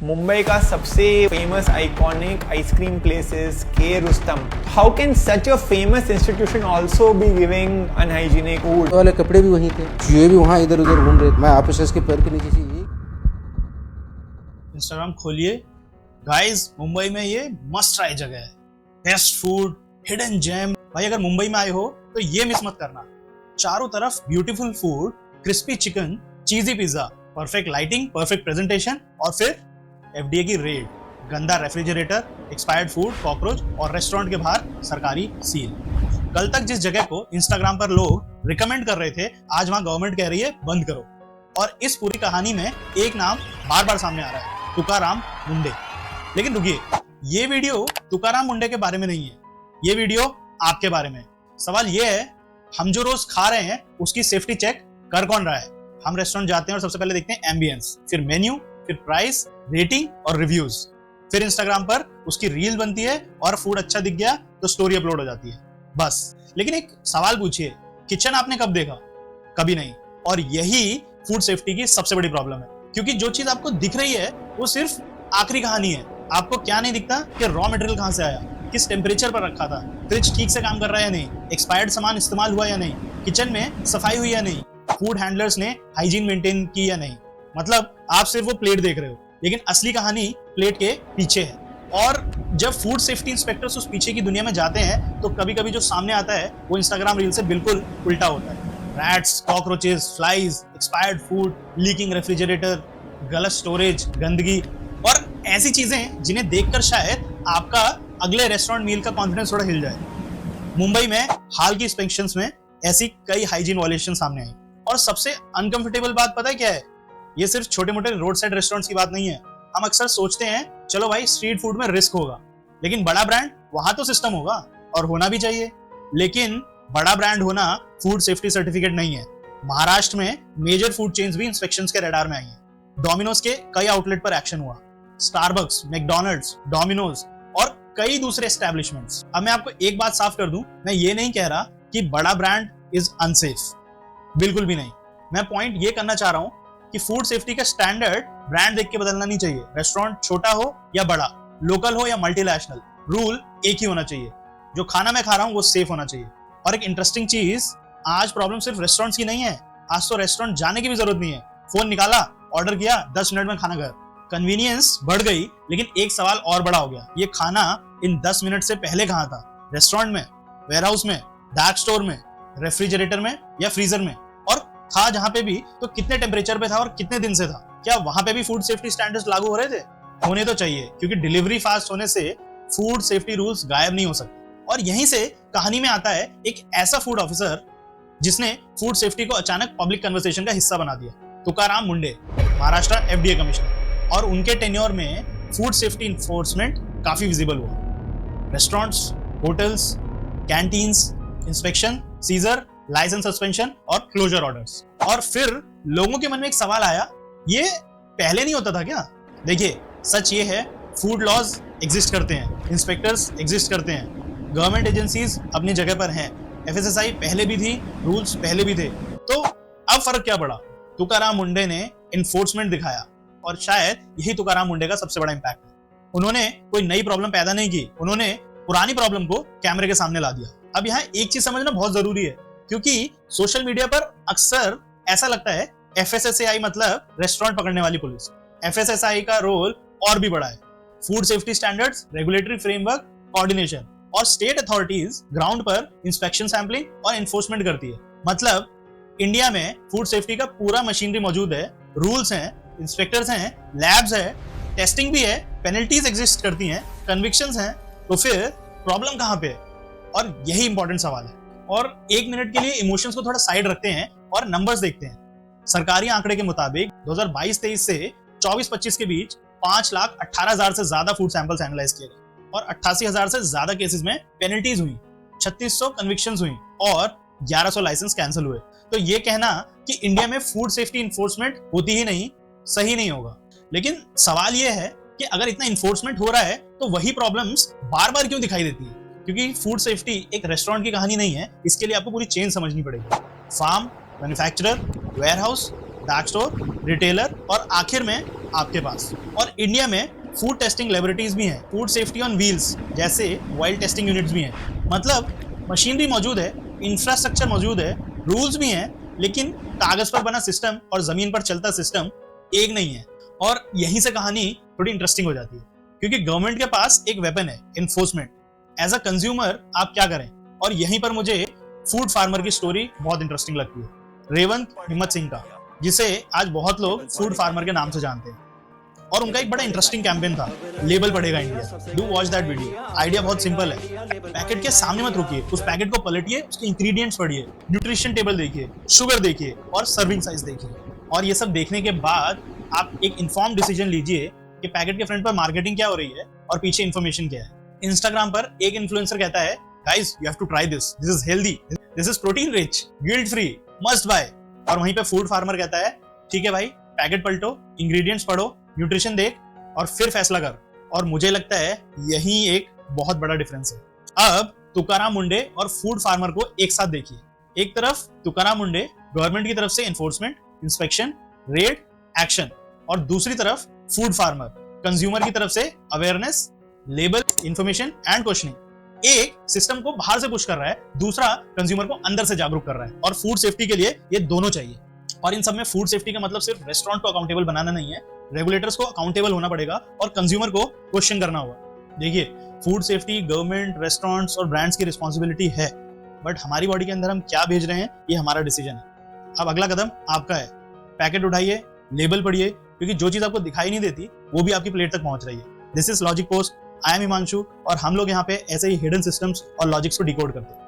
मुंबई का सबसे famous iconic ice cream place is K Rustam. How can such a famous institution also be giving unhygienic food? वाले कपड़े भी वहीं थे, चूहे भी वहाँ इधर उधर घूम रहे थे. मैं ऑफिसर्स के पैर के नीचे से इंस्टाग्राम खोलिए गाइस, मुंबई में ये मस्ट ट्राई जगह है. Best food, hidden gem. भाई अगर मुंबई में आए हो तो ये मिस मत करना. चारों तरफ beautiful food, crispy chicken, cheesy pizza, perfect lighting, perfect presentation और फिर एफडीए की रेड, गंदा रेफ्रिजरेटर, एक्सपायर्ड फूड, कॉकरोच और रेस्टोरेंट के बाहर सरकारी सील. कल तक जिस जगह को इंस्टाग्राम पर लोग रिकमेंड कर रहे थे, आज वहां गवर्नमेंट कह रही है बंद करो. और इस पूरी कहानी में एक नाम बार बार सामने आ रहा है, तुकाराम मुंडे. लेकिन रुकिए, ये वीडियो तुकाराम मुंडे के बारे में नहीं है, ये वीडियो आपके बारे में. सवाल ये है, हम जो रोज खा रहे हैं उसकी सेफ्टी चेक कर कौन रहा है? हम रेस्टोरेंट जाते हैं और सबसे पहले देखते हैं एम्बियंस, फिर मेन्यू, फिर प्राइस, रेटिंग और रिव्यूज. फिर इंस्टाग्राम पर उसकी रील बनती है और फूड अच्छा दिख गया तो स्टोरी अपलोड हो जाती है, बस. लेकिन एक सवाल पूछिए, किचन आपने कब देखा? कभी नहीं. और यही फूड सेफ्टी की सबसे बड़ी प्रॉब्लम है, क्योंकि जो चीज आपको दिख रही है वो सिर्फ आखिरी कहानी है. आपको क्या नहीं दिखता कि रॉ मटेरियल कहां से आया, किस टेम्परेचर पर रखा था, फ्रिज ठीक से काम कर रहा है या नहीं, एक्सपायर्ड सामान इस्तेमाल हुआ या नहीं, किचन में सफाई हुई या नहीं, फूड हैंडलर्स ने हाइजीन मेंटेन की या नहीं. मतलब आप सिर्फ वो प्लेट देख रहे हो, लेकिन असली कहानी प्लेट के पीछे है. और जब फूड सेफ्टी इंस्पेक्टर्स उस पीछे की दुनिया में जाते हैं तो कभी कभी जो सामने आता है वो इंस्टाग्राम रील से बिल्कुल उल्टा होता है. Rats, cockroaches, flies, expired food, leaking refrigerator, गलत स्टोरेज, गंदगी और ऐसी चीजें जिन्हें देखकर शायद आपका अगले रेस्टोरेंट मील का कॉन्फिडेंस थोड़ा हिल जाए. मुंबई में हाल की इंस्पेक्शंस में ऐसी कई हाइजीन वायलेशन सामने आई. और सबसे अनकंफर्टेबल बात पता है क्या है? ये सिर्फ छोटे मोटे रोड साइड रेस्टोरेंट्स की बात नहीं है. हम अक्सर सोचते हैं चलो भाई स्ट्रीट फूड में रिस्क होगा, लेकिन बड़ा ब्रांड वहां तो सिस्टम होगा और होना भी चाहिए. लेकिन बड़ा ब्रांड होना फूड सेफ्टी सर्टिफिकेट नहीं है. महाराष्ट्र में मेजर फूड चेन्स भी इंस्पेक्शंस के रडार में आई हैं. डोमिनोज के कई आउटलेट पर एक्शन हुआ, स्टारबक्स, मैकडॉनल्ड्स, डोमिनोज और कई दूसरे एस्टैब्लिशमेंट्स. अब मैं आपको एक बात साफ कर दूं, मैं ये नहीं कह रहा कि बड़ा ब्रांड इज अनसेफ, बिल्कुल भी नहीं. मैं पॉइंट ये करना चाह रहा हूं कि फूड सेफ्टी का स्टैंडर्ड ब्रांड देख के बदलना नहीं चाहिए. रेस्टोरेंट छोटा हो या बड़ा, लोकल हो या मल्टीनेशनल, रूल एक ही होना चाहिए. जो खाना मैं खा रहा हूं वो सेफ होना चाहिए. और एक इंटरेस्टिंग चीज, आज प्रॉब्लम सिर्फ रेस्टोरेंट्स की नहीं है. आज तो रेस्टोरेंट जाने की भी जरूरत नहीं है. फोन निकाला, ऑर्डर किया, 10 मिनट में खाना घर. कन्वीनियंस बढ़ गई, लेकिन एक सवाल और बड़ा हो गया, ये खाना इन 10 मिनट से पहले कहां था? रेस्टोरेंट में, वेयरहाउस में, डार्क स्टोर में, रेफ्रिजरेटर में या फ्रीजर में? और था जहां पे भी तो कितने टेम्परेचर पे था और कितने दिन से था? क्या वहां पे भी फूड सेफ्टी स्टैंडर्ड्स लागू हो रहे थे? होने तो चाहिए, क्योंकि डिलीवरी फास्ट होने से फूड सेफ्टी रूल्स गायब नहीं हो सकते. और यहीं से कहानी में आता है एक ऐसा फूड ऑफिसर जिसने फूड सेफ्टी को अचानक पब्लिक कन्वर्सेशन का हिस्सा बना दिया. Tukaram Munde, Maharashtra FDA commissioner. और उनके टेन्योर में फूड सेफ्टी इन्फोर्समेंट काफी विजिबल हुआ. Restaurants, hotels, canteens, inspection, seizure, licence suspension और क्लोजर ऑर्डर्स. और फिर लोगों के मन में एक सवाल आया, ये पहले नहीं होता था क्या? देखिए, सच ये है, फूड लॉज एग्जिस्ट करते हैं, इंस्पेक्टर्स एग्जिस्ट करते हैं, गवर्नमेंट एजेंसीज अपनी जगह पर हैं, एफएसएसआई पहले भी थी, रूल्स पहले भी थे. तो अब फर्क क्या पड़ा? तुकाराम मुंडे ने इन्फोर्समेंट दिखाया, और शायद यही तुकाराम मुंडे का सबसे बड़ा इंपैक्ट है. उन्होंने कोई नई प्रॉब्लम पैदा नहीं की, उन्होंने पुरानी प्रॉब्लम को कैमरे के सामने ला दिया. अब यहाँ एक चीज समझना बहुत जरूरी है, क्योंकि सोशल मीडिया पर अक्सर ऐसा लगता है एफएसएसआई मतलब रेस्टोरेंट पकड़ने वाली पुलिस. एफएसएसआई का रोल और भी बड़ा है. Food safety standards, regulatory framework, coordination, और स्टेट अथॉरिटीज ग्राउंड पर इंस्पेक्शन, सैंपलिंग और एनफोर्समेंट करती है. मतलब इंडिया में फूड सेफ्टी का पूरा मशीनरी मौजूद है, रूल्स हैं, इंस्पेक्टर्स हैं, लैब्स है, टेस्टिंग भी है, पेनल्टीज एग्जिस्ट करती हैं, कन्विक्शंस हैं. तो फिर प्रॉब्लम कहां पे है? और यही इंपॉर्टेंट सवाल है. और एक मिनट के लिए इमोशंस को थोड़ा साइड रखते हैं और नंबर्स देखते हैं. सरकारी आंकड़े के मुताबिक 2022-23 से 24-25 के बीच 5,18,000 से ज्यादा फूड सैंपल्स एनालाइज किए गए और 88,000 से ज्यादा केसेस में पेनल्टीज हुई, 3600 कन्विक्शंस हुई और 1100 लाइसेंस कैंसिल हुए. तो ये कहना कि इंडिया में फूड सेफ्टी इन्फोर्समेंट होती ही नहीं, सही नहीं होगा. लेकिन सवाल ये है कि अगर इतना इन्फोर्समेंट हो रहा है तो वही प्रॉब्लम्स बार बार क्यों दिखाई देती है? क्योंकि फूड सेफ्टी एक रेस्टोरेंट की कहानी नहीं है, इसके लिए आपको पूरी चेन समझनी पड़ेगी. Farm, manufacturer, warehouse, dark store, retailer और आखिर में आपके पास। और इंडिया में फूड टेस्टिंग लेबोरेटरीज भी हैं, फूड सेफ्टी ऑन व्हील्स जैसे वाइल्ड टेस्टिंग यूनिट्स भी हैं। मतलब मशीनरी मौजूद है, इंफ्रास्ट्रक्चर मौजूद है, रूल्स भी हैं, लेकिन कागज पर बना सिस्टम और जमीन पर चलता सिस्टम एक नहीं है। और यहीं से कहानी थोड़ी इंटरेस्टिंग हो जाती है, क्योंकि गवर्नमेंट के पास एक वेपन है, इन्फोर्समेंट। एज अ कंज्यूमर आप क्या करें? और यहीं पर मुझे फूड फार्मर की स्टोरी बहुत इंटरेस्टिंग लगती है, रेवंत हिम्मत सिंह का, जिसे आज बहुत लोग फूड फार्मर के नाम से जानते हैं। और उनका एक बड़ा इंटरेस्टिंग कैंपेन था, लेबल पड़ेगा India. Do watch that video. Idea बहुत सिंपल है, पैकेट के सामने मत रुकिए, उस पैकेट को पलटिए, उसके इंग्रेडिएंट्स पढ़िए, न्यूट्रिशन टेबल देखिए, शुगर देखिए और सर्विंग साइज देखिए। और ये सब देखने के बाद आप एक इन्फॉर्म डिसीजन लीजिए कि पैकेट के फ्रंट पर मार्केटिंग क्या हो रही है और पीछे इन्फॉर्मेशन क्या है। इंस्टाग्राम पर एक इन्फ्लुएंसर कहता है, guys you have to try this is healthy, this is protein rich, guilt free, must buy. और वहीं पे फूड फार्मर कहता है, ठीक है भाई, पैकेट पलटो, इंग्रेडिएंट्स पढ़ो, न्यूट्रिशन देख और फिर फैसला कर। और मुझे लगता है यही एक बहुत बड़ा डिफरेंस है। अब तुकाराम मुंडे और फूड फार्मर को एक साथ देखिए। एक तरफ तुकाराम मुंडे गवर्नमेंट की तरफ से एनफोर्समेंट, इंस्पेक्शन, रेड, एक्शन, और दूसरी तरफ फूड फार्मर कंज्यूमर की तरफ से awareness, label, information and questioning. एक सिस्टम को बाहर से पुश कर रहा है, दूसरा कंज्यूमर को अंदर से जागरूक कर रहा है। और फूड सेफ्टी के लिए ये दोनों चाहिए। और इन सब में फूड सेफ्टी का मतलब सिर्फ रेस्टोरेंट को अकाउंटेबल बनाना नहीं है, रेगुलेटर्स को अकाउंटेबल होना पड़ेगा और कंज्यूमर को क्वेश्चन करना होगा। देखिए, फूड सेफ्टी गवर्नमेंट, रेस्टोरेंट्स और ब्रांड्स की रिस्पॉन्सिबिलिटी है, बट हमारी बॉडी के अंदर हम क्या भेज रहे हैं ये हमारा डिसीजन है। अब अगला कदम आपका है, पैकेट उठाइए, लेबल पढ़िए, क्योंकि जो चीज आपको दिखाई नहीं देती वो भी आपकी प्लेट तक पहुंच रही है। This is logic post, I am Himanshu, और हम लोग यहाँ पे ऐसे ही हिडन सिस्टम्स और लॉजिक्स को डिकोड करते हैं।